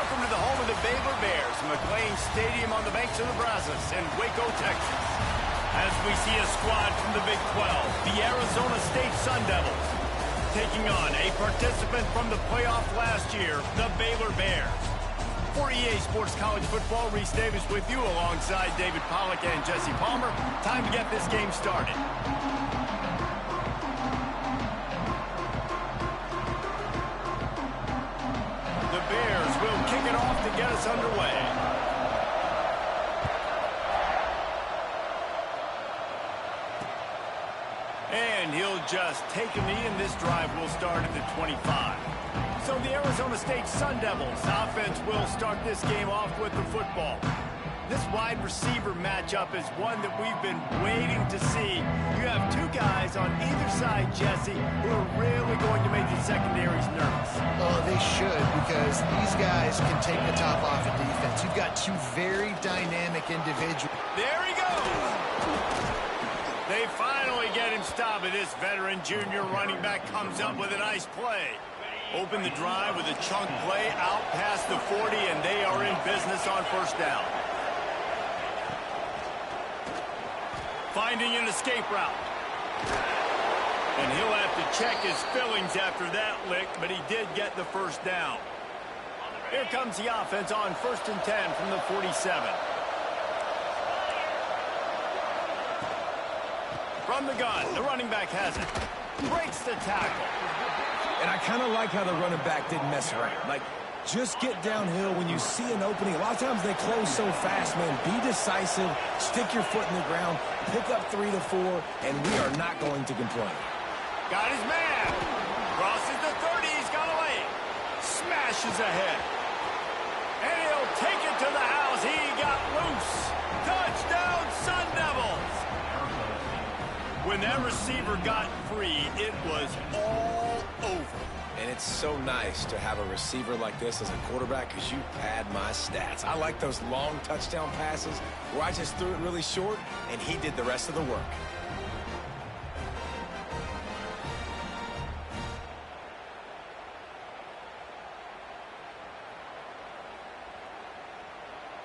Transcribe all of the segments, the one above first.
Welcome to the home of the Baylor Bears, McLean Stadium on the banks of the Brazos in Waco, Texas. As we see a squad from the Big 12, the Arizona State Sun Devils, taking on a participant from the playoff last year, the Baylor Bears. For EA Sports College Football, Reese Davis with you alongside David Pollack and Jesse Palmer. Time to get this game started. The Bears will kick it off to get us underway. And he'll just take a knee, and this drive will start at the 25. So the Arizona State Sun Devils offense will start this game off with the football. This wide receiver matchup is one that we've been waiting to see. You have two guys on either side, Jesse, who are really going to make the secondaries nervous. Oh, they should, because these guys can take the top off of defense. You've got two very dynamic individuals. There he goes! They finally get him stopped, and this veteran junior running back comes up with a nice play. Open the drive with a chunk play out past the 40, and they are in business on first down. Finding an escape route. And he'll have to check his fillings after that lick, but he did get the first down. Here comes the offense on 1st and 10 from the 47. From the gun, the running back has it. Breaks the tackle. And I kind of like how the running back didn't mess around. Like, just get downhill when you see an opening. A lot of times they close so fast, man. Be decisive, stick your foot in the ground, pick up 3 to 4, and we are not going to complain. Got his man. Crosses the 30. He's got a lane. Smashes ahead. And he'll take it to the house. He got loose. Touchdown, Sun Devils. When that receiver got free, it was all over. And it's so nice to have a receiver like this as a quarterback because you pad my stats. I like those long touchdown passes where I just threw it really short and he did the rest of the work.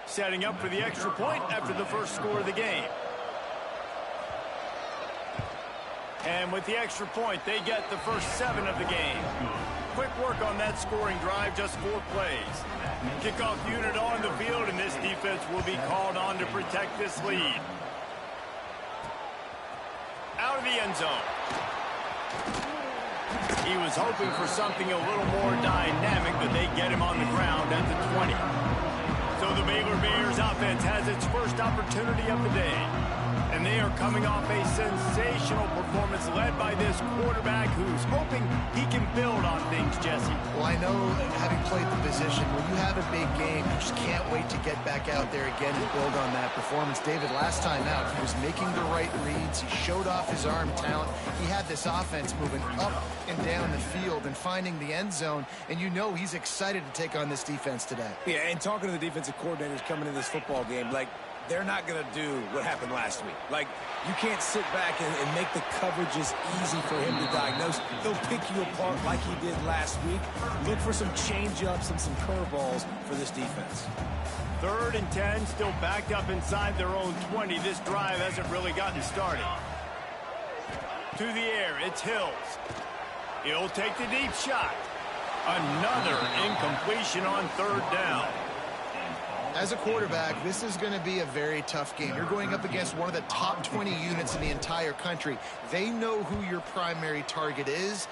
Setting up for the extra point after the first score of the game. And with the extra point, they get the first 7 of the game. Quick work on that scoring drive, just 4 plays. Kickoff unit on the field, and this defense will be called on to protect this lead. Out of the end zone. He was hoping for something a little more dynamic, but they get him on the ground at the 20. So the Baylor Bears offense has its first opportunity of the day. And they are coming off a sensational performance led by this quarterback who's hoping he can build on things, Jesse. Well, I know, having played the position, when you have a big game, you just can't wait to get back out there again and build on that performance. David, last time out, he was making the right reads. He showed off his arm talent. He had this offense moving up and down the field and finding the end zone. And you know he's excited to take on this defense today. Yeah, and talking to the defensive coordinators coming in this football game, like, they're not going to do what happened last week. Like, you can't sit back and make the coverages easy for him to diagnose. They'll pick you apart like he did last week. Look for some change-ups and some curveballs for this defense. 3rd and 10, still backed up inside their own 20. This drive hasn't really gotten started. To the air, it's Hills. He'll take the deep shot. Another incompletion on 3rd down. As a quarterback, this is going to be a very tough game. You're going up against one of the top 20 units in the entire country. They know who your primary target is.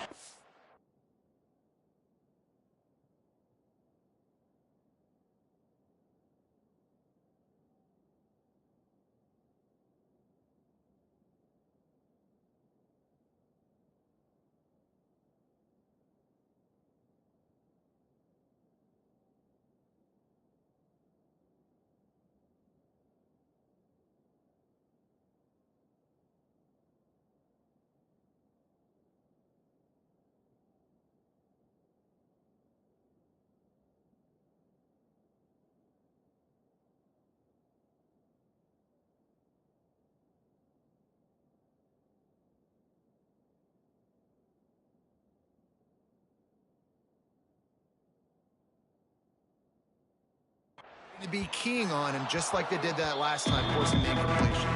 to be keying on him just like they did that last time, forcing the incompletion.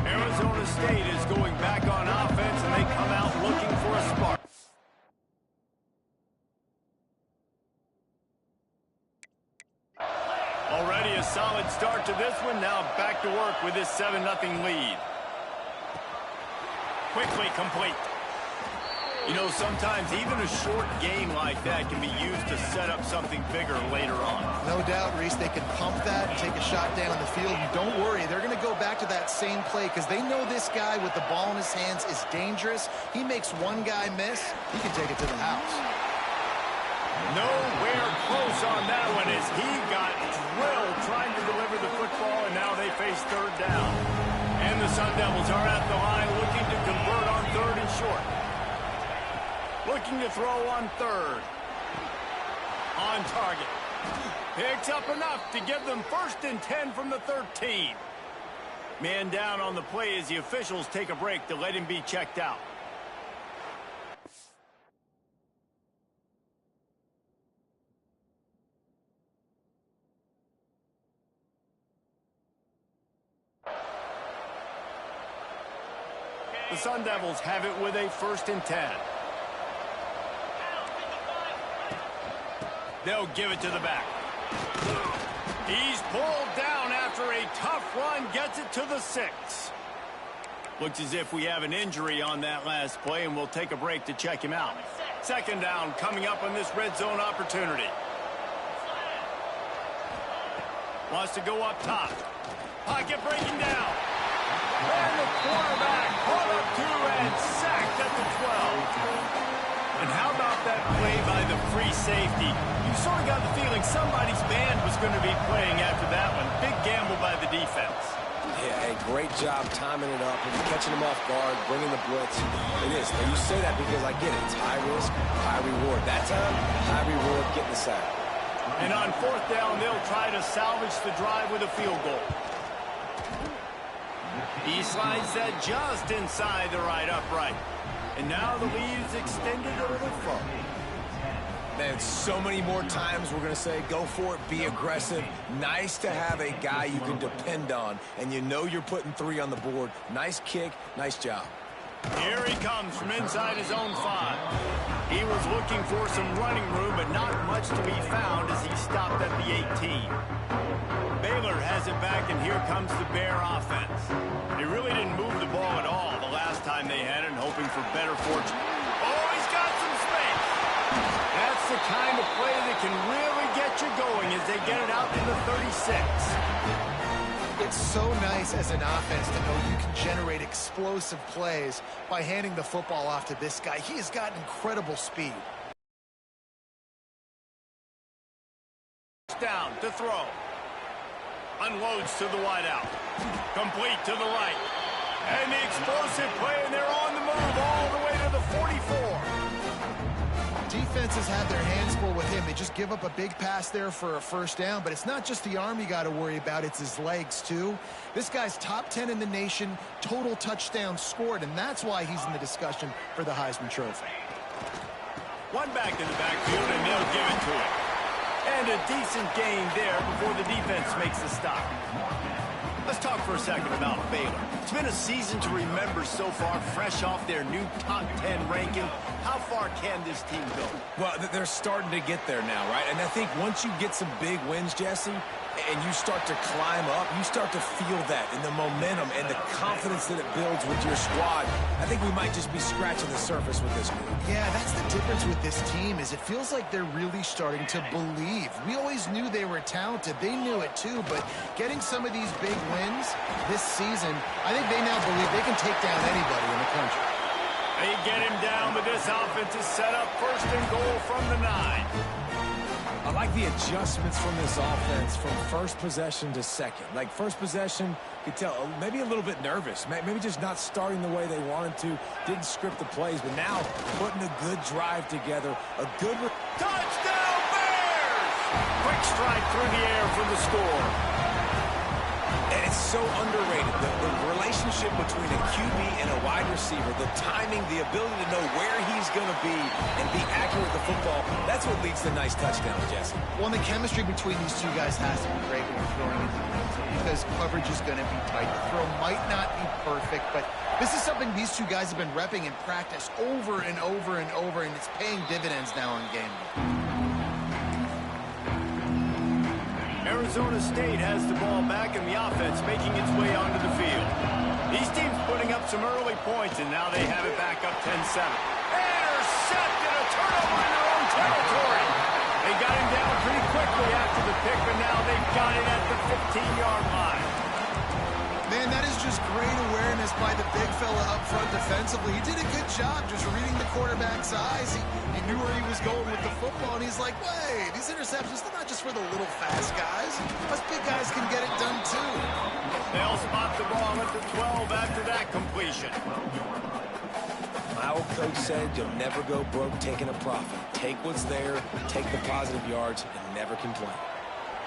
Arizona State is going back on offense, and they come out looking for a spark. Already a solid start to this one. Now back to work with this 7-0 lead. Quickly complete. You know, sometimes even a short game like that can be used to set up something bigger later on. No doubt, Reese, they can pump that and take a shot down the field. And don't worry, they're going to go back to that same play because they know this guy with the ball in his hands is dangerous. He makes one guy miss, he can take it to the house. Nowhere close on that one as he got drilled trying to deliver the football, and now they face third down. And the Sun Devils are at the line looking to convert on third and short. Looking to throw on third. On target. Picks up enough to give them 1st and 10 from the 13. Man down on the play as the officials take a break to let him be checked out. The Sun Devils have it with a 1st and 10. They'll give it to the back. He's pulled down after a tough run, gets it to the 6. Looks as if we have an injury on that last play, and we'll take a break to check him out. 2nd down coming up on this red zone opportunity. Wants to go up top. Pocket breaking down. And the quarterback caught up to and sacked at the 12. And how about that play by the free safety? You sort of got the feeling somebody's band was going to be playing after that one. Big gamble by the defense. Yeah, hey, great job timing it up and catching him off guard, bringing the blitz. It is. Now, you say that because I get it. It's high risk, high reward. That time, high reward, getting the sack. And on 4th down, they'll try to salvage the drive with a field goal. He slides that just inside the right upright. And now the lead is extended a little further. Man, so many more times we're going to say, go for it, be aggressive. Nice to have a guy you can depend on, and you know you're putting 3 on the board. Nice kick, nice job. Here he comes from inside his own 5. He was looking for some running room, but not much to be found as he stopped at the 18. Baylor has it back, and here comes the Bear offense. They really didn't move the ball at all the last time they had it, hoping for better fortune. Oh, he's got some space. That's the kind of play that can really get you going as they get it out to the 36. It's so nice as an offense to know you can generate explosive plays by handing the football off to this guy. He has got incredible speed. Down to throw. Unloads to the wideout. Complete to the right. And the explosive play, and they're on the move all the way to the 44. Defenses have their hands full with him. They just give up a big pass there for a 1st down, but it's not just the arm you got to worry about, it's his legs too. This guy's top 10 in the nation, total touchdowns scored, and that's why he's in the discussion for the Heisman Trophy. One back in the backfield, and they'll give it to him. And a decent gain there before the defense makes the stop. Let's talk for a second about Baylor. It's been a season to remember so far, fresh off their new top 10 ranking. How far can this team go? Well, they're starting to get there now, right? And I think once you get some big wins, Jesse, and you start to climb up, you start to feel that in the momentum and the confidence that it builds with your squad. I think we might just be scratching the surface with this group. Yeah, that's the difference with this team is it feels like they're really starting to believe. We always knew they were talented. They knew it too, but getting some of these big wins this season, I think they now believe they can take down anybody in the country. They get him down, but this offense is set up 1st and goal from the 9. I like the adjustments from this offense from 1st possession to 2nd. Like 1st possession, you could tell maybe a little bit nervous. Maybe just not starting the way they wanted to. Didn't script the plays, but now putting a good drive together. A good... Touchdown Bears! Quick strike through the air for the score. And it's so underrated. The relationship between a QB and a wide receiver, the timing, the ability to know where he's going to be and be accurate with the football, that's what leads to nice touchdowns, Jesse. Well, and the chemistry between these two guys has to be great when you're throwing into the end zone because coverage is going to be tight. The throw might not be perfect, but this is something these two guys have been repping in practice over and over and over, and it's paying dividends now in game day. Arizona State has the ball back and the offense making its way onto the field. These teams putting up some early points, and now they have it back up 10-7. Intercepted, a turnover in their own territory. They got him down pretty quickly after the pick, but now they've got it at the 15-yard line. Man, that is just great awareness by the big fella up front defensively. He did a good job just reading the quarterback's eyes. He knew where he was going with the football, and he's like, wait, these interceptions, they're not just for the little fast guys. Us big guys can get it done, too. They'll spot the ball at the 12 after that completion. My old coach said you'll never go broke taking a profit. Take what's there, take the positive yards, and never complain.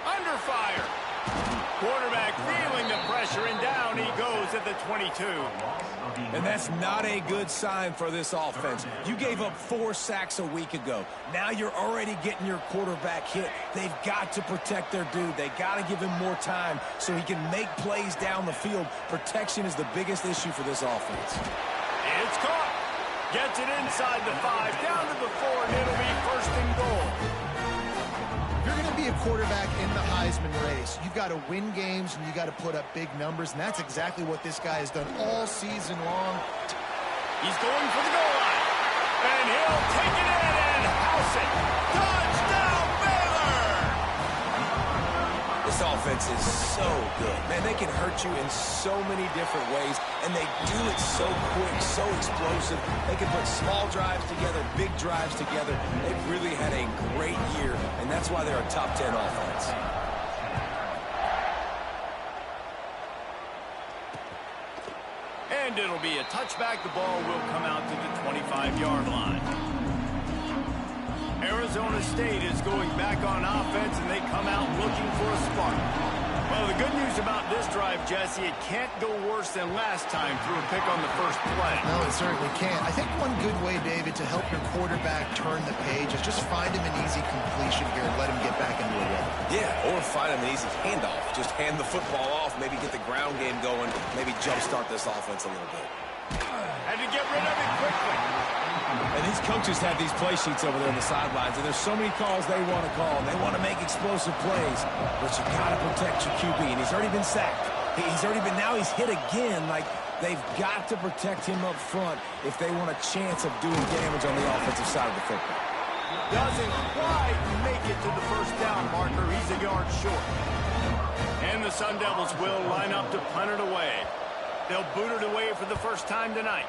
Under fire. Quarterback feeling the pressure, and down he goes at the 22. And that's not a good sign for this offense. You gave up 4 sacks a week ago. Now you're already getting your quarterback hit. They've got to protect their dude. They got to give him more time so he can make plays down the field. Protection is the biggest issue for this offense. It's caught. Gets it inside the 5, down to the 4, and it'll be first and goal. If you're going to be a quarterback in the Heisman race, you've got to win games and you got to put up big numbers, and that's exactly what this guy has done all season long. He's going for the goal line, and he'll take it in and house it. Touchdown, Baylor! This offense is so good. Man, they can hurt you in so many different ways, and they do it so quick, so explosive. They can put small drives together, big drives together. They've really had a great year, and that's why they're a top 10 offense. And it'll be a touchback. The ball will come out to the 25-yard line. Arizona State is going back on offense, and they come out looking for a spark. Well, the good news about this drive, Jesse, it can't go worse than last time through a pick on the first play. No, it certainly can't. I think one good way, David, to help your quarterback turn the page is just find him an easy completion here and let him get back into a rhythm. Yeah, or find him an easy handoff. Just hand the football off, maybe get the ground game going, maybe jumpstart this offense a little bit. Had to get rid of it quickly. And these coaches have these play sheets over there on the sidelines, and there's so many calls they want to call. They want to make explosive plays, but you got to protect your QB, and he's already been sacked. Now he's hit again. Like, they've got to protect him up front if they want a chance of doing damage on the offensive side of the football. Doesn't quite make it to the first down marker. He's a yard short. And the Sun Devils will line up to punt it away. They'll boot it away for the first time tonight.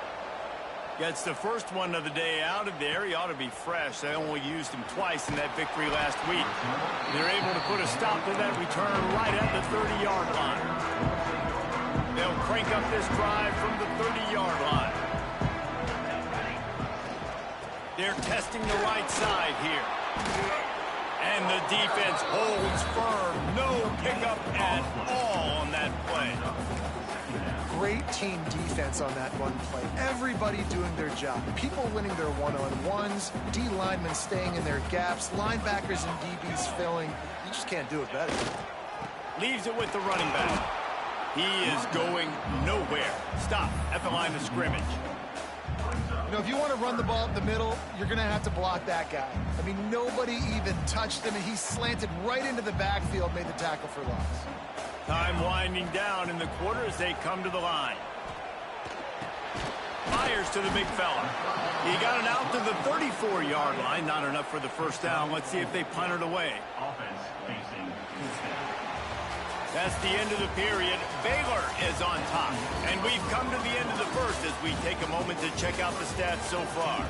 Gets the first one of the day out of there. He ought to be fresh. They only used him twice in that victory last week. They're able to put a stop to that return right at the 30-yard line. They'll crank up this drive from the 30-yard line. They're testing the right side here. And the defense holds firm. No pickup at all on that play. Great team defense on that one play. Everybody doing their job. People winning their one-on-ones, D linemen staying in their gaps, linebackers and DBs filling. You just can't do it better. Leaves it with the running back. He is going nowhere. Stop at the line of scrimmage. You know, if you want to run the ball up the middle, you're going to have to block that guy. I mean, nobody even touched him, and he slanted right into the backfield, made the tackle for loss. Time winding down in the quarter as they come to the line. Fires to the big fella. He got it out to the 34-yard line. Not enough for the first down. Let's see if they punt it away. That's the end of the period. Baylor is on top. And we've come to the end of the first as we take a moment to check out the stats so far.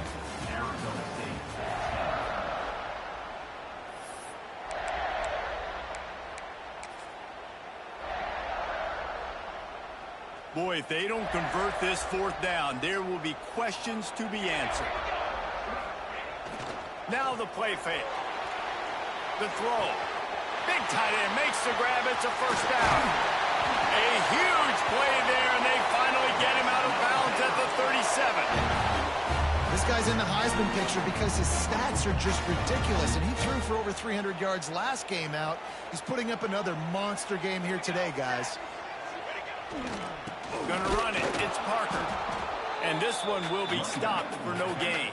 Boy, if they don't convert this fourth down, there will be questions to be answered. Now the play fake. The throw. Big tight end makes the grab. It's a first down. A huge play there, and they finally get him out of bounds at the 37. This guy's in the Heisman picture because his stats are just ridiculous, and he threw for over 300 yards last game out. He's putting up another monster game here today, guys. Gonna run it. It's Parker. And this one will be stopped for no gain.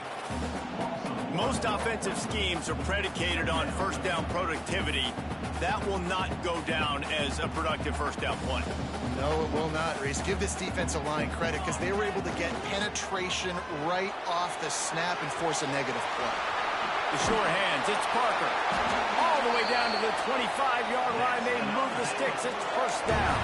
Most offensive schemes are predicated on first down productivity. That will not go down as a productive first down play. No, it will not, Reese. Give this defensive line credit because they were able to get penetration right off the snap and force a negative play. The sure hands, it's Parker. All the way down to the 25-yard line. They move the sticks. It's first down.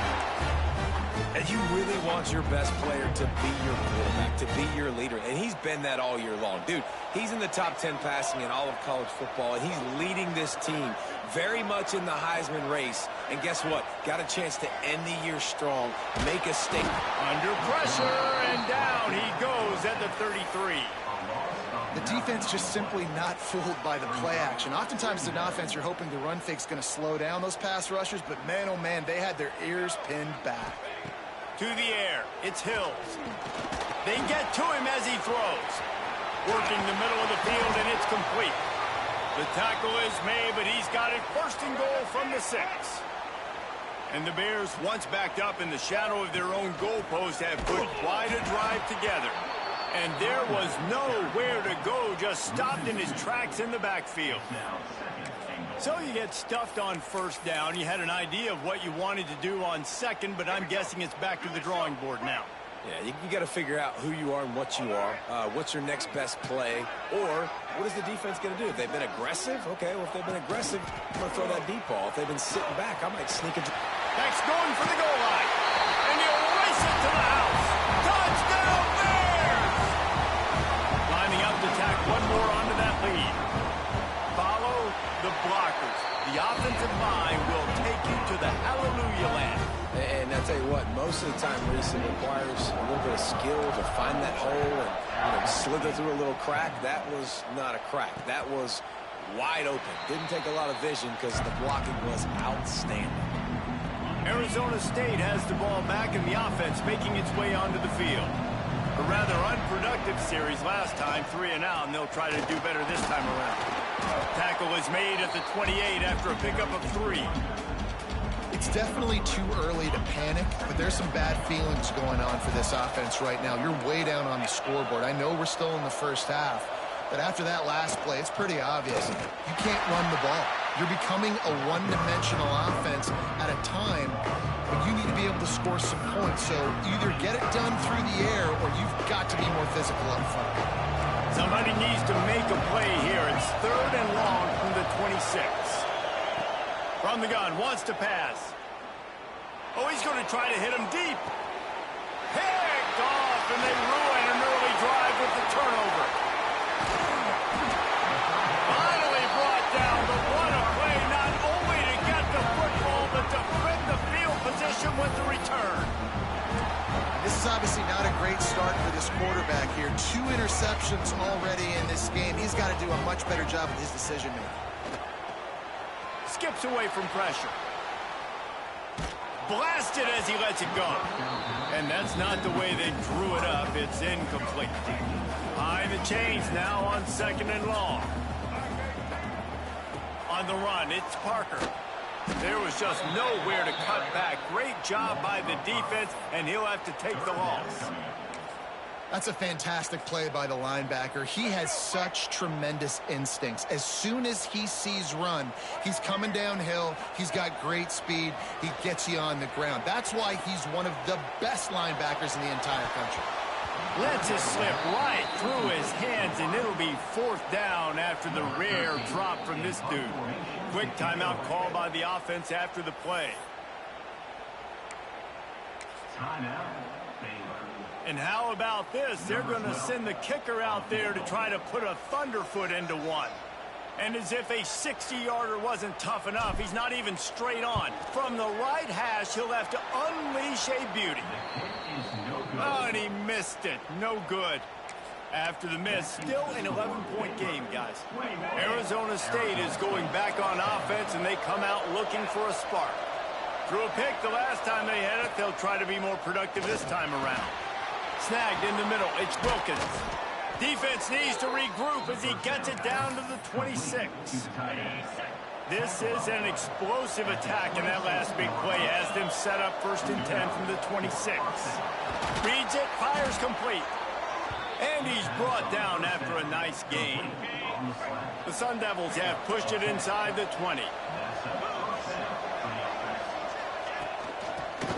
And you really want your best player to be your quarterback, to be your leader. And he's been that all year long. Dude, he's in the top 10 passing in all of college football, and he's leading this team very much in the Heisman race. And guess what? Got a chance to end the year strong, make a statement. Under pressure, and down he goes at the 33. The defense just simply not fooled by the play action. Oftentimes, in offense, you're hoping the run fake's going to slow down those pass rushers, but man, oh man, they had their ears pinned back. To the air, it's Hills. They get to him as he throws. Working the middle of the field, and it's complete. The tackle is made, but he's got it first and goal from the 6. And the Bears, once backed up in the shadow of their own goalpost, have put quite a drive together. And there was nowhere to go, just stopped in his tracks in the backfield. So you get stuffed on first down. You had an idea of what you wanted to do on second, but I'm guessing it's back to the drawing board now. Yeah, you got to figure out who you are and what you are. What's your next best play? Or what is the defense going to do? If they've been aggressive, okay, well, if they've been aggressive, I'm going to throw that deep ball. If they've been sitting back, I might sneak a... Next going for the goal line. And he'll race it to the house. Touchdown, Bears! Lining up to tack one more onto that lead. Follow the blockers. The offensive line will take you to the hallelujah land. And I tell you what, most of the time, Reese, it requires a little bit of skill to find that hole and slither through a little crack. That was not a crack. That was wide open. Didn't take a lot of vision because the blocking was outstanding. Arizona State has the ball back in the offense, making its way onto the field. A rather unproductive series last time, 3 and out, and they'll try to do better this time around. Tackle is made at the 28 after a pickup of 3. It's definitely too early to panic, but there's some bad feelings going on for this offense right now. You're way down on the scoreboard. I know we're still in the first half, but after that last play, it's pretty obvious. You can't run the ball. You're becoming a one-dimensional offense at a time when you need to be able to score some points. So either get it done through the air or you've got to be more physical up front. Somebody needs to make a play here. It's 3rd and long from the 26. From the gun, wants to pass. Oh, he's going to try to hit him deep. Picked off, and they ruin an early drive with the turnover. Finally brought down, but what a play, not only to get the football, but to flip the field position with the return. This is obviously not a great start for this quarterback here. 2 interceptions already in this game. He's got to do a much better job with his decision-making. Skips away from pressure. Blasted as he lets it go. And that's not the way they drew it up. It's incomplete. High the chains now on 2nd and long. On the run, it's Parker. There was just nowhere to cut back. Great job by the defense, and he'll have to take the loss. That's a fantastic play by the linebacker. He has such tremendous instincts. As soon as he sees run, he's coming downhill. He's got great speed. He gets you on the ground. That's why he's one of the best linebackers in the entire country. Lets it slip right through his hands, and it'll be 4th down after the rare drop from this dude. Quick timeout call by the offense after the play. Timeout. And how about this? They're going to send the kicker out there to try to put a thunderfoot into one. And as if a 60-yarder wasn't tough enough, he's not even straight on. From the right hash, he'll have to unleash a beauty. Oh, and he missed it. No good. After the miss, still an 11-point game, guys. Arizona State is going back on offense, and they come out looking for a spark. Threw a pick the last time they had it. They'll try to be more productive this time around. Snagged in the middle. It's Wilkins. Defense needs to regroup as he gets it down to the 26. This is an explosive attack, and that last big play has them set up 1st and 10 from the 26. Reads it, fires complete. And he's brought down after a nice gain. The Sun Devils have pushed it inside the 20.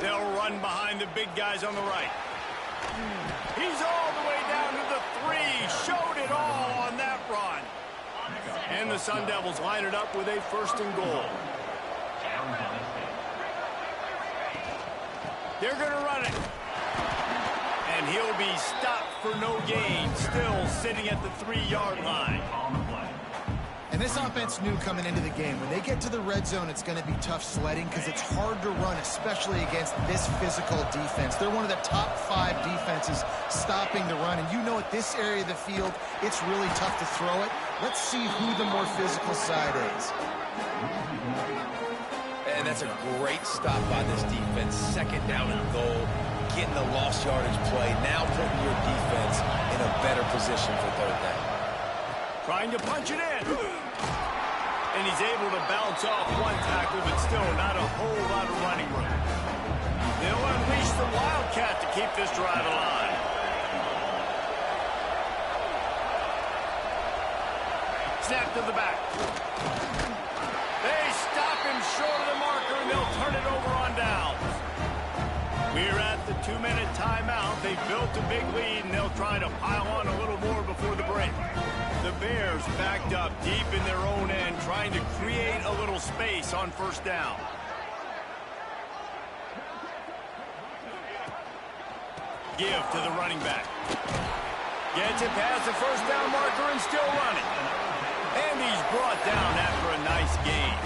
They'll run behind the big guys on the right. He's all the way down to the 3. Showed it all on that run. And the Sun Devils line it up with a 1st and goal. They're going to run it. And he'll be stopped for no gain. Still sitting at the 3-yard line. And this offense knew coming into the game, when they get to the red zone, it's going to be tough sledding because it's hard to run, especially against this physical defense. They're one of the top 5 defenses stopping the run. And you know at this area of the field, it's really tough to throw it. Let's see who the more physical side is. And that's a great stop by this defense. 2nd down and goal. Getting the lost yardage play. Now putting your defense in a better position for 3rd down. Trying to punch it in. And he's able to bounce off one tackle, but still not a whole lot of running room. They'll unleash the Wildcat to keep this drive alive. Snap to the back. They stop him short of the marker, and they'll turn it over on downs. We're at the 2-minute timeout. They've built a big lead, and they'll try to pile on a little more before the break. The Bears backed up deep in their own end, trying to create a little space on 1st down. Give to the running back. Gets it past the 1st down marker and still running. And he's brought down after a nice gain.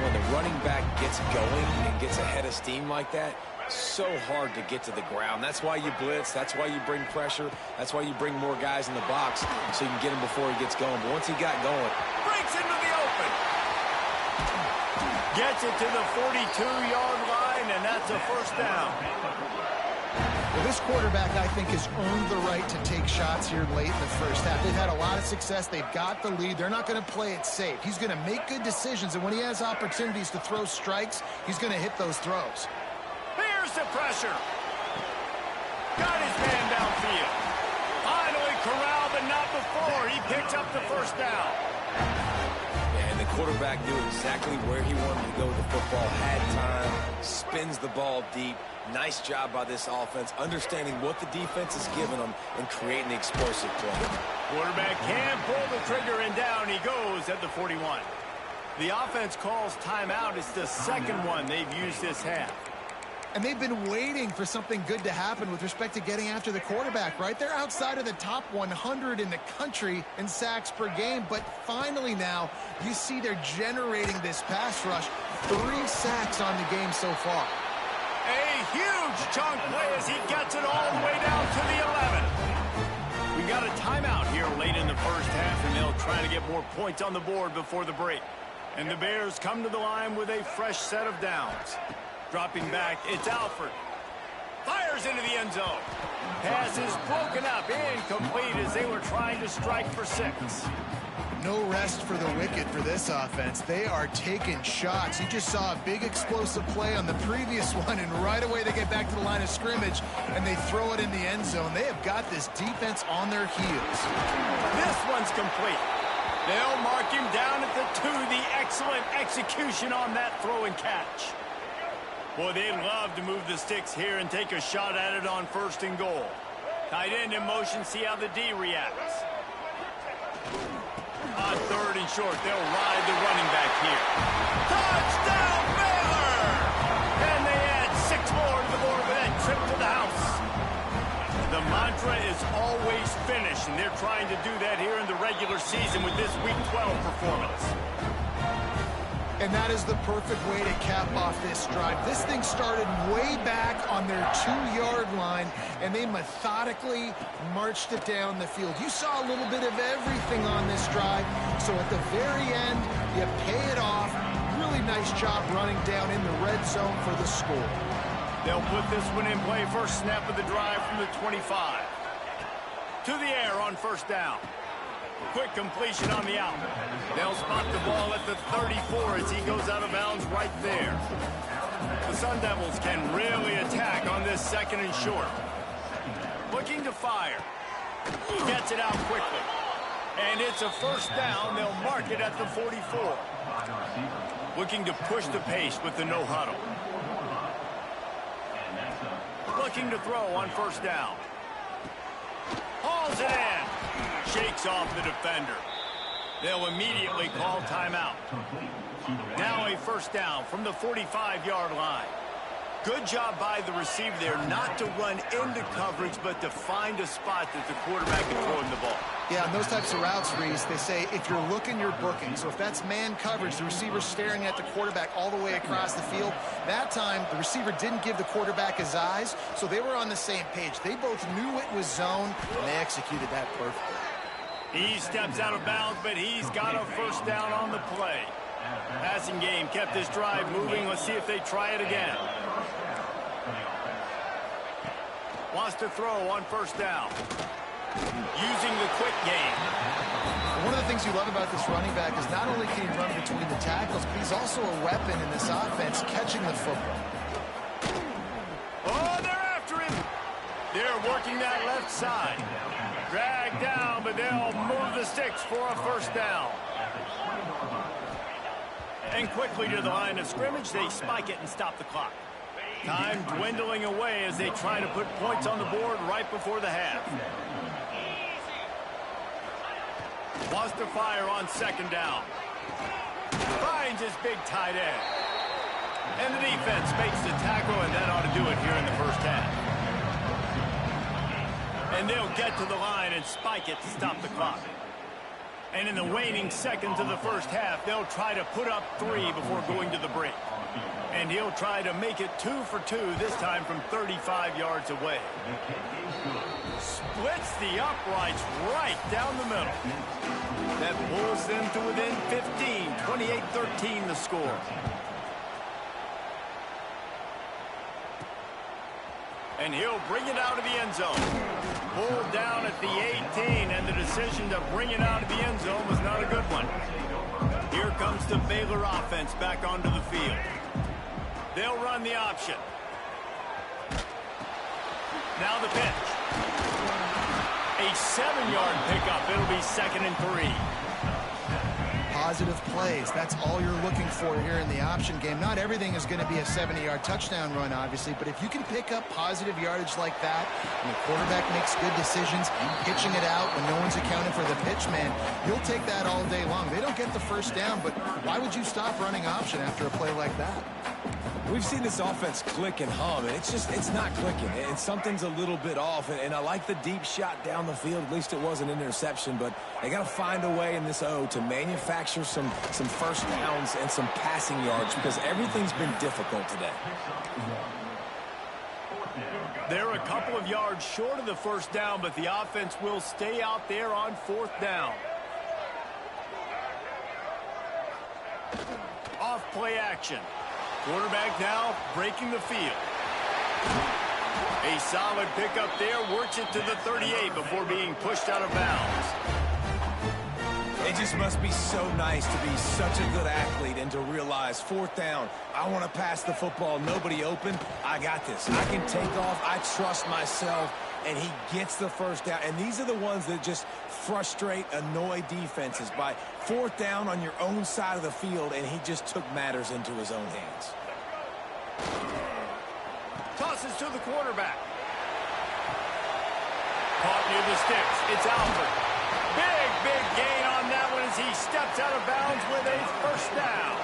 When the running back gets going and gets ahead of steam like that, so hard to get to the ground. That's why you blitz. That's why you bring pressure. That's why you bring more guys in the box so you can get him before he gets going. But once he got going, breaks into the open. Gets it to the 42-yard line, and that's a 1st down. Well, this quarterback, I think, has earned the right to take shots here late in the 1st half. They've had a lot of success. They've got the lead. They're not going to play it safe. He's going to make good decisions, and when he has opportunities to throw strikes, he's going to hit those throws. Here's the pressure. Got his man downfield. Finally corralled, but not before. He picks up the 1st down. And the quarterback knew exactly where he wanted to go with the football. Had time, spins the ball deep. Nice job by this offense, understanding what the defense is giving them and creating the explosive play. Quarterback can pull the trigger, and down he goes at the 41. The offense calls timeout. It's the 2nd one they've used this half. And they've been waiting for something good to happen with respect to getting after the quarterback, right? They're outside of the top 100 in the country in sacks per game, but finally now you see they're generating this pass rush. 3 sacks on the game so far. A huge chunk play as he gets it all the way down to the 11. We got a timeout here late in the 1st half, and they'll try to get more points on the board before the break. And the Bears come to the line with a fresh set of downs. Dropping back, it's Alford. Fires into the end zone. Pass is broken up, incomplete as they were trying to strike for 6. No rest for the wicked for this offense. They are taking shots. You just saw a big explosive play on the previous one, and right away they get back to the line of scrimmage, and they throw it in the end zone. They have got this defense on their heels. This one's complete. They'll mark him down at the 2. The excellent execution on that throw and catch. Boy, they'd love to move the sticks here and take a shot at it on 1st and goal. Tight end in motion, see how the D reacts. On 3rd and short, they'll ride the running back here. Touchdown, Baylor! And they add 6 more to the board with that trip to the house. The mantra is always finish, and they're trying to do that here in the regular season with this Week 12 performance. And that is the perfect way to cap off this drive. This thing started way back on their 2-yard line, and they methodically marched it down the field. You saw a little bit of everything on this drive, so at the very end, you pay it off. Really really nice job running down in the red zone for the score. They'll put this one in play. First snap of the drive from the 25. To the air on first down. Quick completion on the out. They'll spot the ball at the 34 as he goes out of bounds right there. The Sun Devils can really attack on this second and short. Looking to fire. Gets it out quickly. And it's a first down. They'll mark it at the 44. Looking to push the pace with the no huddle. Looking to throw on first down. Hauls it in. Shakes off the defender. They'll immediately call timeout. Now a first down from the 45-yard line. Good job by the receiver there not to run into coverage, but to find a spot that the quarterback can throw him the ball. Yeah, on those types of routes, Reese, they say if you're looking, you're booking. So if that's man coverage, the receiver's staring at the quarterback all the way across the field. That time, the receiver didn't give the quarterback his eyes, so they were on the same page. They both knew it was zone, and they executed that perfectly. He steps out of bounds, but he's got a first down on the play. Passing game kept this drive moving. Let's see if they try it again. Wants to throw on first down. Using the quick game. One of the things you love about this running back is not only can he run between the tackles, but he's also a weapon in this offense, catching the football. Oh, they're after him. They're working that left side. Dragged down, but they'll move the sticks for a first down. And quickly to the line of scrimmage, they spike it and stop the clock. Time dwindling away as they try to put points on the board right before the half. Wants to fire on second down. Finds his big tight end. And the defense makes the tackle, and that ought to do it here in the first half. And they'll get to the line and spike it to stop the clock. And in the waning seconds of the first half, they'll try to put up 3 before going to the break. And he'll try to make it 2 for 2, this time from 35 yards away. Splits the uprights right down the middle. That pulls them to within 15, 28-13 the score. And he'll bring it out of the end zone. Pulled down at the 18, and the decision to bring it out of the end zone was not a good one. Here comes the Baylor offense back onto the field. They'll run the option. Now the pitch. A 7-yard pickup. It'll be 2nd and 3. Positive plays. That's all you're looking for here in the option game. Not everything is going to be a 70-yard touchdown run, obviously, but if you can pick up positive yardage like that, and the quarterback makes good decisions, pitching it out when no one's accounting for the pitch man, you'll take that all day long. They don't get the first down, but why would you stop running option after a play like that? We've seen this offense click and hum, and it's not clicking. And something's a little bit off. And I like the deep shot down the field. At least it was an interception. But they got to find a way in this O to manufacture some first downs and some passing yards, because everything's been difficult today. They're a couple of yards short of the first down, but the offense will stay out there on 4th down. Off play action. Quarterback now breaking the field. A solid pickup there, works it to the 38 before being pushed out of bounds. It just must be so nice to be such a good athlete and to realize 4th down, I want to pass the football, nobody open, I got this. I can take off, I trust myself, and he gets the first down. And these are the ones that just frustrate, annoy defenses by 4th down on your own side of the field, and he just took matters into his own hands. Tosses to the quarterback. Caught near the sticks. It's Alford. Big gain on that one as he steps out of bounds with a first down.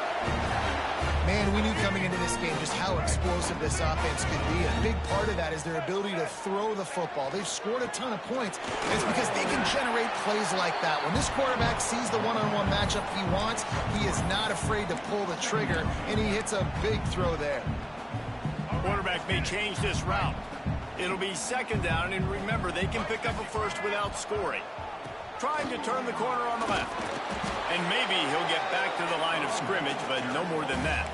Man, we knew coming into this game just how explosive this offense could be. A big part of that is their ability to throw the football. They've scored a ton of points, and it's because they can generate plays like that. When this quarterback sees the one-on-one matchup he wants, he is not afraid to pull the trigger, and he hits a big throw there. Quarterback may change this route. It'll be 2nd down, and remember, they can pick up a first without scoring. trying to turn the corner on the left. And maybe he'll get back to the line of scrimmage, but no more than that.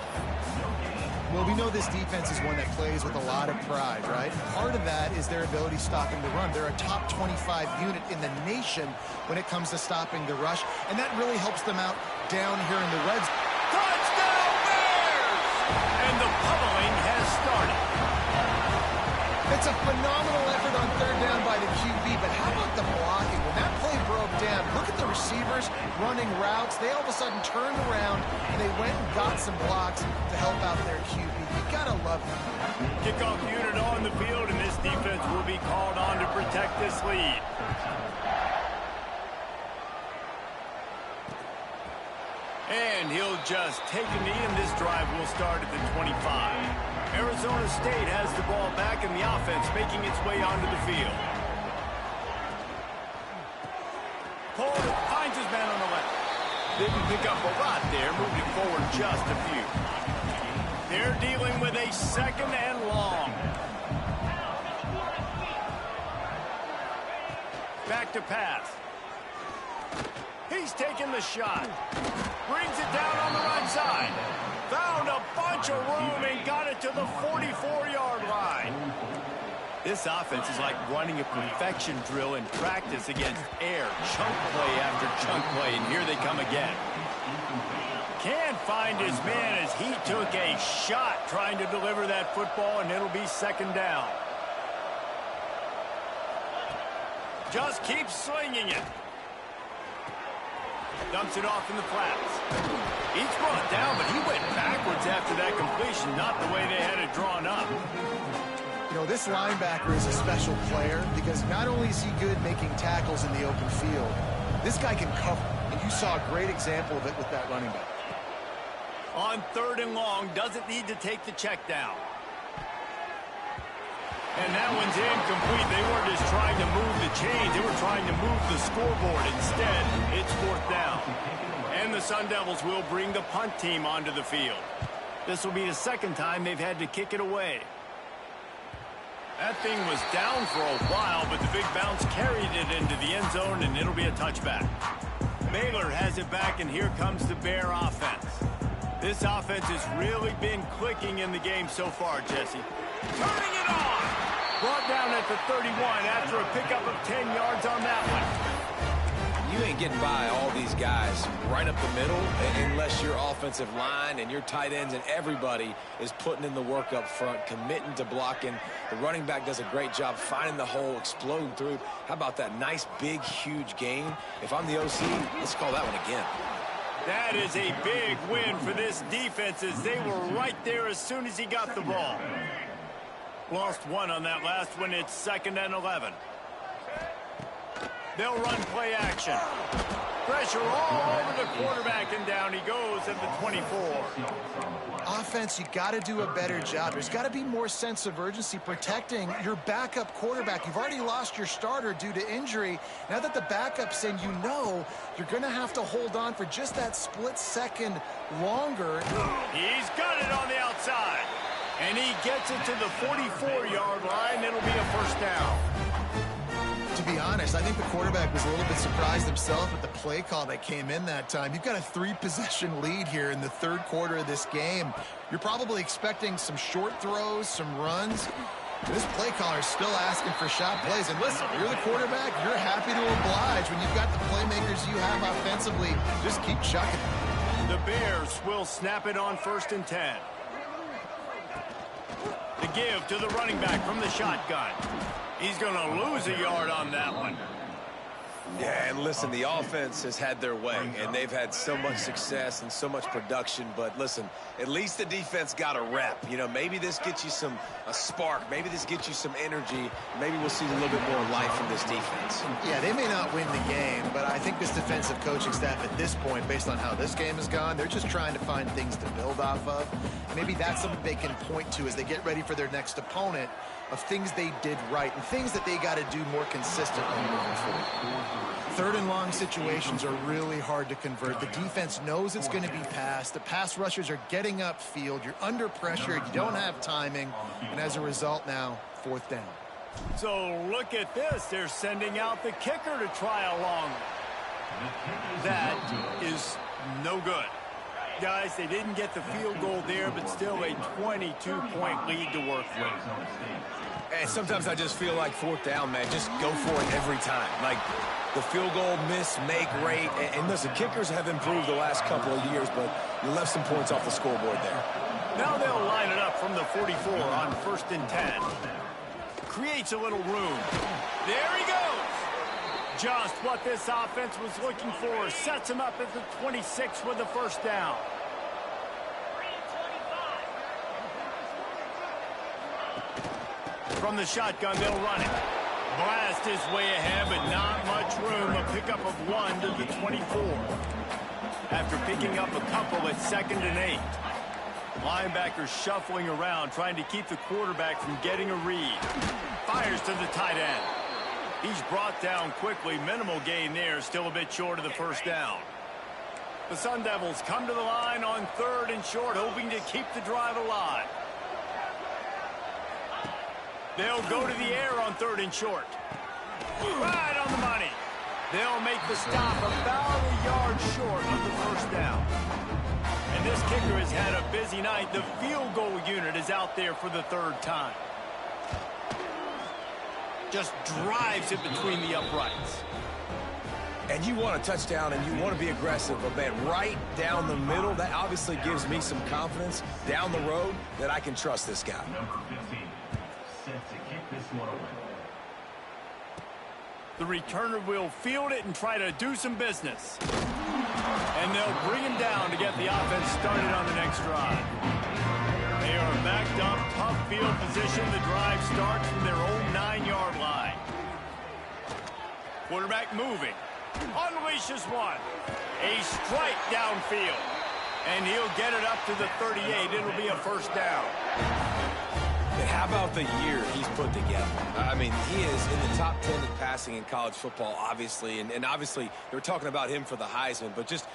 Well, we know this defense is one that plays with a lot of pride, right? Part of that is their ability stopping the run. They're a top 25 unit in the nation when it comes to stopping the rush, and that really helps them out down here in the red zone. Touchdown Bears! And the pummeling has started. It's a phenomenal effort on third down by the QB, but how about the blocking? When that play broke down, look at the receivers running routes. They all of a sudden turned around, and they went and got some blocks to help out their QB. You gotta love it. Kickoff unit on the field, and this defense will be called on to protect this lead. And he'll just take a knee, and this drive will start at the 25. Arizona State has the ball back, and the offense making its way onto the field. Cole finds his man on the left. Didn't pick up a lot there, moving forward just a few. They're dealing with a second and long. Back to pass. He's taking the shot. Brings it down on the right side. Found a bunch of room and got it to the 44-yard line. This offense is like running a perfection drill in practice against air. Chunk play after chunk play, and here they come again. Can't find his man as he took a shot trying to deliver that football, and it'll be second down. Just keeps slinging it. Dumps it off in the flats. He's brought down, but he went backwards after that completion, not the way they had it drawn up. You know, this linebacker is a special player because not only is he good making tackles in the open field, this guy can cover. And you saw a great example of it with that running back. On third and long, doesn't need to take the check down. And that one's incomplete. They weren't just trying to move the chains. They were trying to move the scoreboard. Instead, it's fourth down. And the Sun Devils will bring the punt team onto the field. This will be the second time they've had to kick it away. That thing was down for a while, but the big bounce carried it into the end zone, and it'll be a touchback. Baylor has it back, and here comes the Bear offense. This offense has really been clicking in the game so far, Jesse. Turning it on! Brought down at the 31 after a pickup of 10 yards on that one. You ain't getting by all these guys right up the middle unless your offensive line and your tight ends and everybody is putting in the work up front, committing to blocking. The running back does a great job finding the hole, exploding through. How about that nice, big, huge gain? If I'm the OC, let's call that one again. That is a big win for this defense as they were right there as soon as he got the ball. Lost one on that last one. It's 2nd and 11. They'll run play action. Pressure all over the quarterback, and down he goes at the 24. Offense, you got to do a better job. There's got to be more sense of urgency protecting your backup quarterback. You've already lost your starter due to injury. Now that the backup's in, you know you're going to have to hold on for just that split second longer. He's got it on the outside. And he gets it to the 44-yard line. It'll be a first down. To be honest, I think the quarterback was a little bit surprised himself with the play call that came in that time. You've got a 3-possession lead here in the third quarter of this game. You're probably expecting some short throws, some runs. This play caller is still asking for shot plays. And listen, you're the quarterback. You're happy to oblige when you've got the playmakers you have offensively. Just keep chucking. The Bears will snap it on 1st and 10. The give to the running back from the shotgun. He's going to lose a yard on that one. Yeah, and listen, the offense has had their way, and they've had so much success and so much production. But listen, at least the defense got a rep. You know, maybe this gets you a spark. Maybe this gets you some energy. Maybe we'll see a little bit more life from this defense. Yeah, they may not win the game, but I think this defensive coaching staff at this point, based on how this game has gone, they're just trying to find things to build off of. Maybe that's something they can point to as they get ready for their next opponent, of things they did right and things that they got to do more consistently moving forward. Third and long situations are really hard to convert. The defense knows it's going to be passed. The pass rushers are getting upfield. You're under pressure. You don't have timing. And as a result now, 4th down. So look at this. They're sending out the kicker to try a long one. That is no good. Guys, they didn't get the field goal there, but still a 22-point lead to work with. And sometimes I just feel like fourth down, man, just go for it every time. Like the field goal miss, make rate. And listen, kickers have improved the last couple of years, but you left some points off the scoreboard there. Now they'll line it up from the 44 on 1st and 10. Creates a little room. There he goes. Just what this offense was looking for. Sets him up at the 26 with the first down. From the shotgun, they'll run it. Blast is way ahead, but not much room. A pickup of 1 to the 24. After picking up a couple at 2nd and 8. Linebackers shuffling around, trying to keep the quarterback from getting a read. Fires to the tight end. He's brought down quickly. Minimal gain there, still a bit short of the first down. The Sun Devils come to the line on 3rd and short, hoping to keep the drive alive. They'll go to the air on 3rd and short. Right on the money. They'll make the stop about a yard short of the first down. And this kicker has had a busy night. The field goal unit is out there for the 3rd time. Just drives it between the uprights. And you want a touchdown and you want to be aggressive, but man, right down the middle, that obviously gives me some confidence down the road that I can trust this guy. The returner will field it and try to do some business. And they'll bring him down to get the offense started on the next drive. They are backed up, tough field position. The drive starts from their own 9-yard line. Quarterback moving. Unleashes one. A strike downfield. And he'll get it up to the 38. It'll be a first down. But how about the year he's put together? I mean, he is in the top 10 in passing in college football, obviously. And obviously, they're talking about him for the Heisman. But just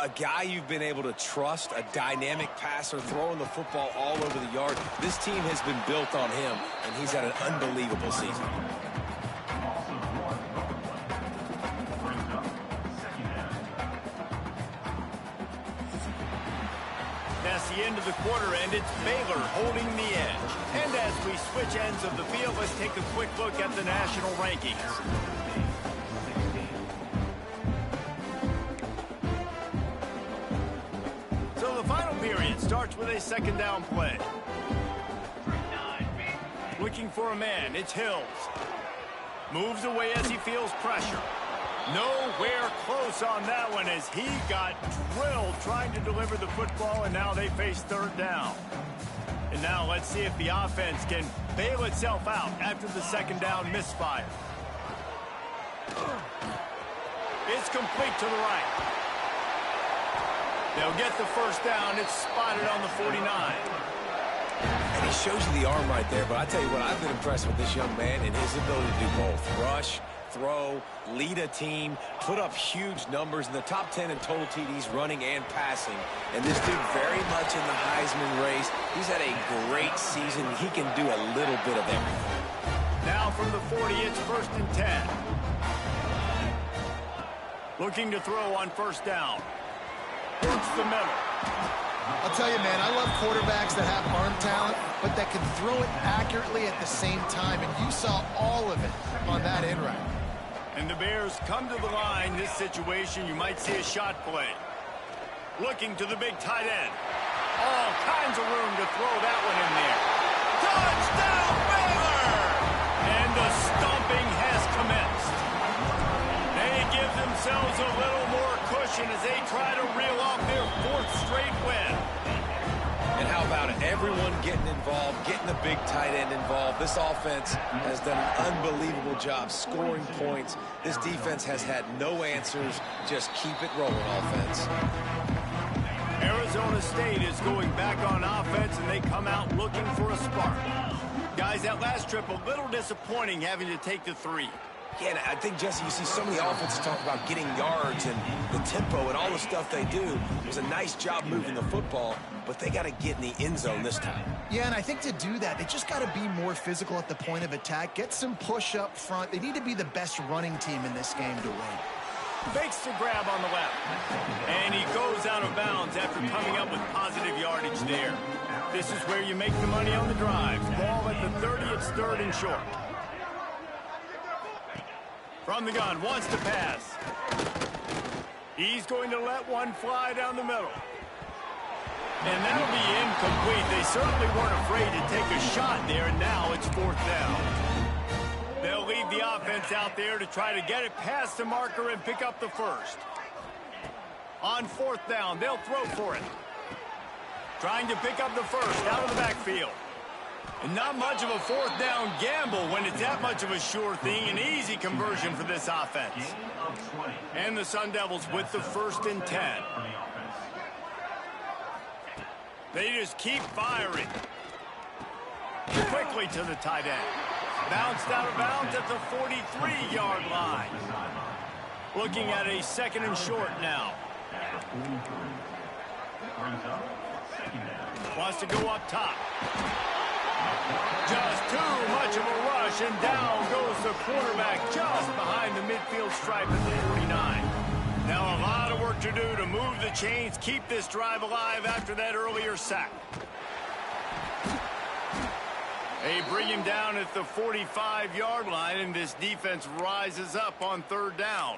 a guy you've been able to trust, a dynamic passer, throwing the football all over the yard. This team has been built on him, and he's had an unbelievable season. That's the end of the quarter, and it's Baylor holding the edge. And as we switch ends of the field, let's take a quick look at the national rankings. So the final period starts with a 2nd down play. Looking for a man, it's Hills. Moves away as he feels pressure. Nowhere close on that one as he got drilled trying to deliver the football, and now they face 3rd down. And now let's see if the offense can bail itself out after the 2nd down misfire. It's complete to the right. They'll get the first down. It's spotted on the 49. And he shows you the arm right there, but I tell you what, I've been impressed with this young man and his ability to do both. Rush, throw, lead a team, put up huge numbers in the top 10 in total TDs running and passing. And this dude very much in the Heisman race. He's had a great season. He can do a little bit of everything. Now from the 40, it's 1st and 10. Looking to throw on first down. Works the middle. I'll tell you, man, I love quarterbacks that have arm talent, but that can throw it accurately at the same time, and you saw all of it on that end route. And the Bears come to the line. This situation, you might see a shot play. Looking to the big tight end. All kinds of room to throw that one in there. Touchdown, Baylor! And the stomping has commenced. They give themselves a little more cushion as they try to reel off their 4th straight win. And how about it? Everyone getting involved, getting the big tight end involved. This offense has done an unbelievable job scoring points. This defense has had no answers. Just keep it rolling, offense. Arizona State is going back on offense, and they come out looking for a spark. Guys, that last trip, a little disappointing having to take the 3. Yeah, and I think, Jesse, you see so many offenses talk about getting yards and the tempo and all the stuff they do. It was a nice job moving the football, but they got to get in the end zone this time. Yeah, and I think to do that, they just got to be more physical at the point of attack, get some push up front. They need to be the best running team in this game to win. Fakes the grab on the left. And he goes out of bounds after coming up with positive yardage there. This is where you make the money on the drives. Ball at the 30, it's 3rd and short. From the gun, wants to pass. He's going to let one fly down the middle. And that'll be incomplete. They certainly weren't afraid to take a shot there, and now it's 4th down. They'll leave the offense out there to try to get it past the marker and pick up the first. On 4th down, they'll throw for it. Trying to pick up the first out of the backfield. And not much of a 4th down gamble when it's that much of a sure thing. An easy conversion for this offense. And the Sun Devils with the 1st and 10. They just keep firing. Quickly to the tight end. Bounced out of bounds at the 43-yard line. Looking at a 2nd and short now. Wants to go up top. Just too much of a rush, and down goes the quarterback just behind the midfield stripe at the 49. Now a lot of work to do to move the chains, keep this drive alive after that earlier sack. They bring him down at the 45-yard line, and this defense rises up on 3rd down.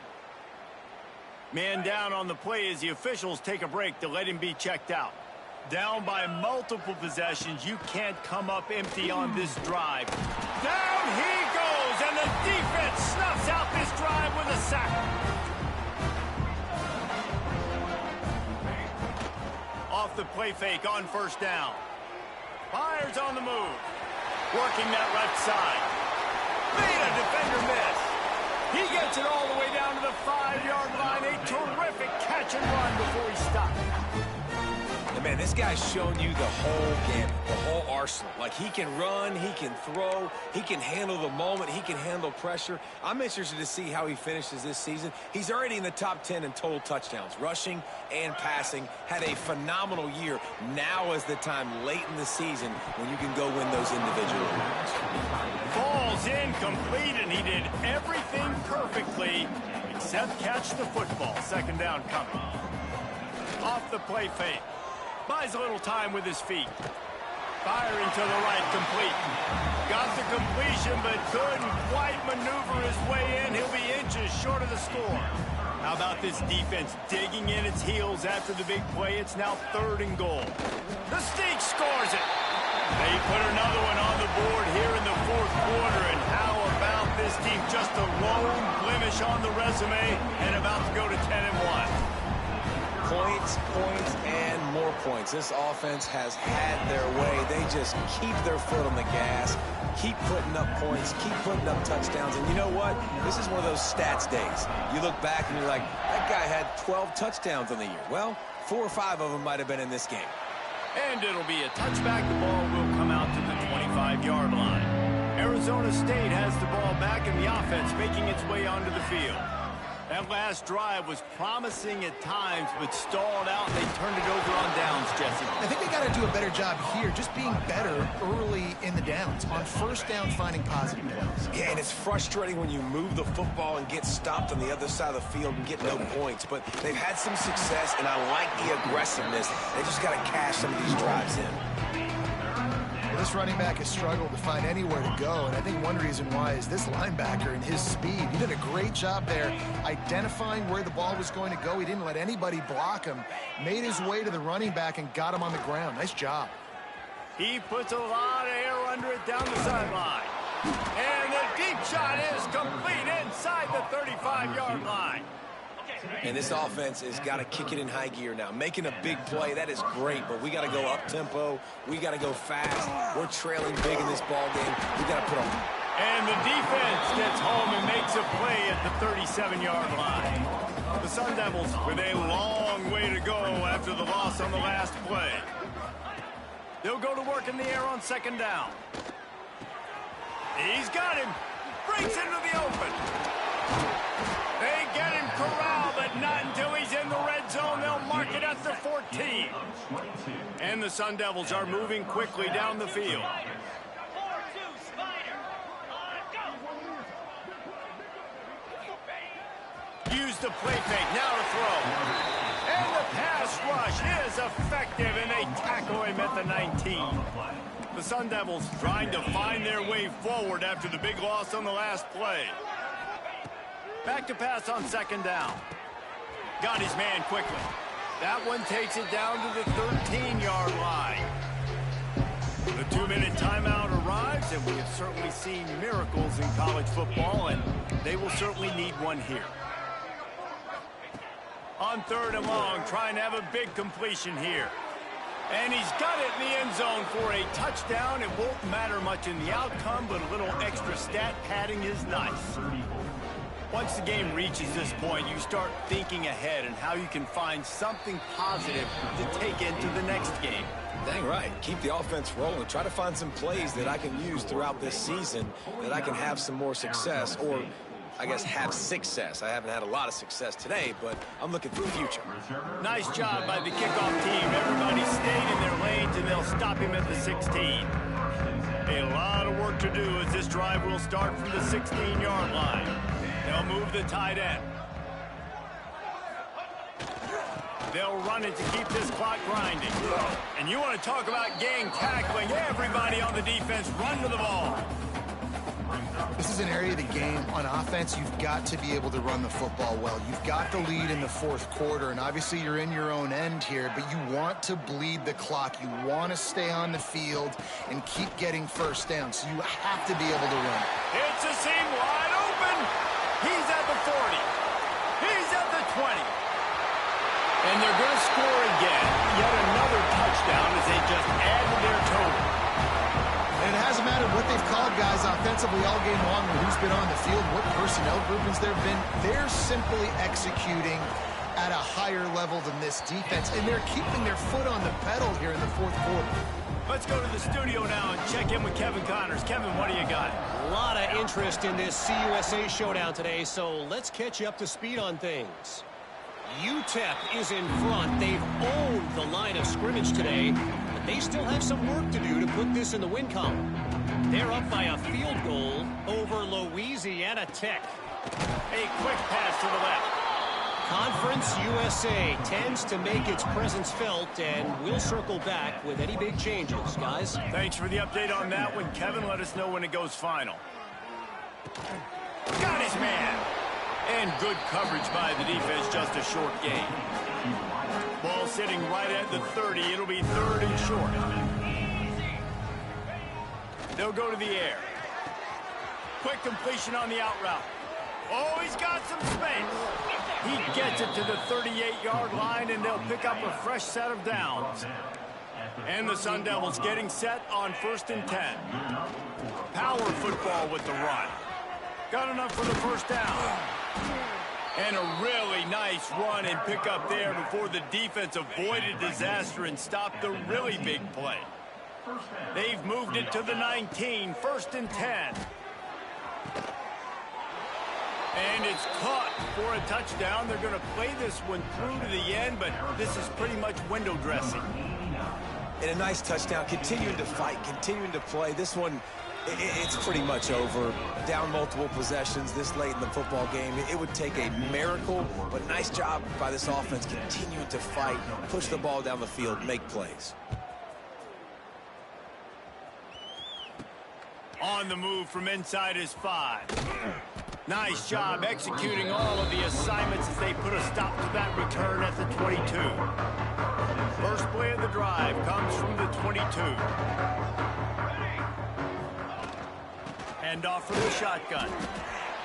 Man down on the play as the officials take a break to let him be checked out. Down by multiple possessions, you can't come up empty on this drive. Down he goes, and the defense snuffs out this drive with a sack. Off the play fake on 1st down. Fires on the move. Working that left side. Made a defender miss. He gets it all the way down to the 5-yard line. A terrific catch and run before he stopped. And man, this guy's shown you the whole gamut, the whole arsenal. Like, he can run, he can throw, he can handle the moment, he can handle pressure. I'm interested to see how he finishes this season. He's already in the top 10 in total touchdowns, rushing and passing. Had a phenomenal year. Now is the time late in the season when you can go win those individual awards. Falls incomplete, and he did everything perfectly except catch the football. 2nd down coming. Off the play fake. Buys a little time with his feet. Firing to the right, complete. Got the completion, but couldn't quite maneuver his way in. He'll be inches short of the score. How about this defense digging in its heels after the big play? It's now 3rd and goal. The Steak scores it. They put another one on the board here in the 4th quarter. And how about this team? Just a lone blemish on the resume and about to go to 10-1. Points, and more points. This offense has had their way. They just keep their foot on the gas, keep putting up points, keep putting up touchdowns. And you know what? This is one of those stats days. You look back and you're like, that guy had 12 touchdowns on the year. Well, 4 or 5 of them might have been in this game. And it'll be a touchback. The ball will come out to the 25-yard line. Arizona State has the ball back, and the offense making its way onto the field. That last drive was promising at times, but stalled out, and they turned it over on downs, Jesse. I think they got to do a better job here, just being better early in the downs. On 1st down, finding positive plays. Yeah, and it's frustrating when you move the football and get stopped on the other side of the field and get no points. But they've had some success, and I like the aggressiveness. They just got to cash some of these drives in. Well, this running back has struggled to find anywhere to go, and I think one reason why is this linebacker and his speed. He did a great job there identifying where the ball was going to go. He didn't let anybody block him, made his way to the running back and got him on the ground. Nice job. He puts a lot of air under it down the sideline. And the deep shot is complete inside the 35-yard line. And this offense has got to kick it in high gear now. Making a big play, that is great, but we got to go up-tempo. We got to go fast. We're trailing big in this ball game. We got to put on. And the defense gets home and makes a play at the 37-yard line. The Sun Devils with a long way to go after the loss on the last play. They'll go to work in the air on 2nd down. He's got him. Breaks into the open. They get him corralled, but not until he's in the red zone. They'll mark it at the 14. And the Sun Devils are moving quickly down the field. Use the play fake. Now to throw. And the pass rush is effective, and they tackle him at the 19. The Sun Devils trying to find their way forward after the big loss on the last play. Back to pass on second down. Got his man quickly. That one takes it down to the 13-yard line. The 2-minute timeout arrives, and we have certainly seen miracles in college football, and they will certainly need one here. On third and long, trying to have a big completion here. And he's got it in the end zone for a touchdown. It won't matter much in the outcome, but a little extra stat padding is nice. Once the game reaches this point, you start thinking ahead and how you can find something positive to take into the next game. Dang right. Keep the offense rolling. Try to find some plays that I can use throughout this season that I can have some more success, or I guess have success. I haven't had a lot of success today, but I'm looking for the future. Nice job by the kickoff team. Everybody stayed in their lanes, and they'll stop him at the 16. A lot of work to do as this drive will start from the 16-yard line. They'll move the tight end. They'll run it to keep this clock grinding. And you want to talk about gang tackling. Everybody on the defense run to the ball. This is an area of the game on offense you've got to be able to run the football well. You've got the lead in the fourth quarter, and obviously you're in your own end here, but you want to bleed the clock. You want to stay on the field and keep getting first down, so you have to be able to run. It's a seam wide open. He's at the 40. He's at the 20. And they're going to score again. Yet another touchdown as they just add to their total. And it hasn't mattered what they've called guys offensively all game long, or who's been on the field, what personnel groupings there have been. They're simply executing at a higher level than this defense, and they're keeping their foot on the pedal here in the fourth quarter. Let's go to the studio now and check in with Kevin Connors. Kevin, what do you got? A lot of interest in this CUSA showdown today, so let's catch you up to speed on things. UTEP is in front. They've owned the line of scrimmage today, but they still have some work to do to put this in the win column. They're up by a field goal over Louisiana Tech. A quick pass to the left. Conference USA tends to make its presence felt, and we'll circle back with any big changes, guys. Thanks for the update on that one, Kevin. Let us know when it goes final. Got his man. And good coverage by the defense, just a short gain. Ball sitting right at the 30. It'll be third and short. They'll go to the air. Quick completion on the out route. Oh, he's got some space. He gets it to the 38-yard line, and they'll pick up a fresh set of downs. And the Sun Devils getting set on 1st and 10. Power football with the run. Got enough for the first down. And a really nice run and pick up there before the defense avoided disaster and stopped the really big play. They've moved it to the 19, 1st and 10. And it's caught for a touchdown. They're going to play this one through to the end, but this is pretty much window dressing. And a nice touchdown, continuing to fight, continuing to play. This one, it's pretty much over. Down multiple possessions this late in the football game. It would take a miracle, but nice job by this offense continuing to fight, push the ball down the field, make plays. On the move from inside his 5. Nice job executing all of the assignments as they put a stop to that return at the 22. First play of the drive comes from the 22. Hand off from the shotgun.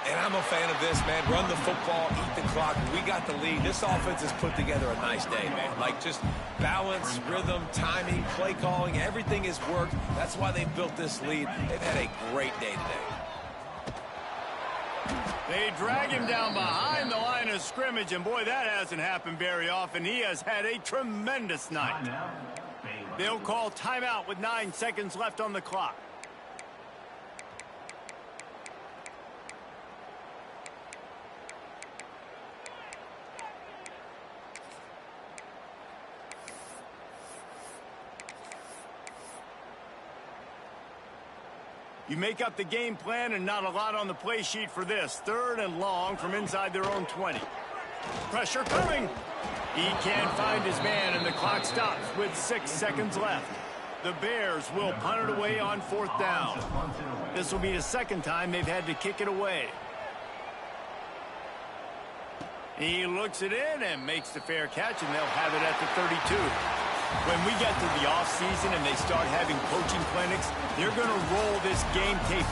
And I'm a fan of this, man. Run the football, eat the clock. We got the lead. This offense has put together a nice day, man. Like, just balance, rhythm, timing, play calling, everything has worked. That's why they built this lead. They've had a great day today. They drag him down behind the line of scrimmage, and boy, that hasn't happened very often. He has had a tremendous night. They'll call timeout with 9 seconds left on the clock. You make up the game plan and not a lot on the play sheet for this. 3rd and long from inside their own 20. Pressure coming. He can't find his man, and the clock stops with 6 seconds left. The Bears will punt it away on 4th down. This will be the second time they've had to kick it away. He looks it in and makes the fair catch, and they'll have it at the 32. When we get to the offseason and they start having coaching clinics, they're going to roll this game tape back.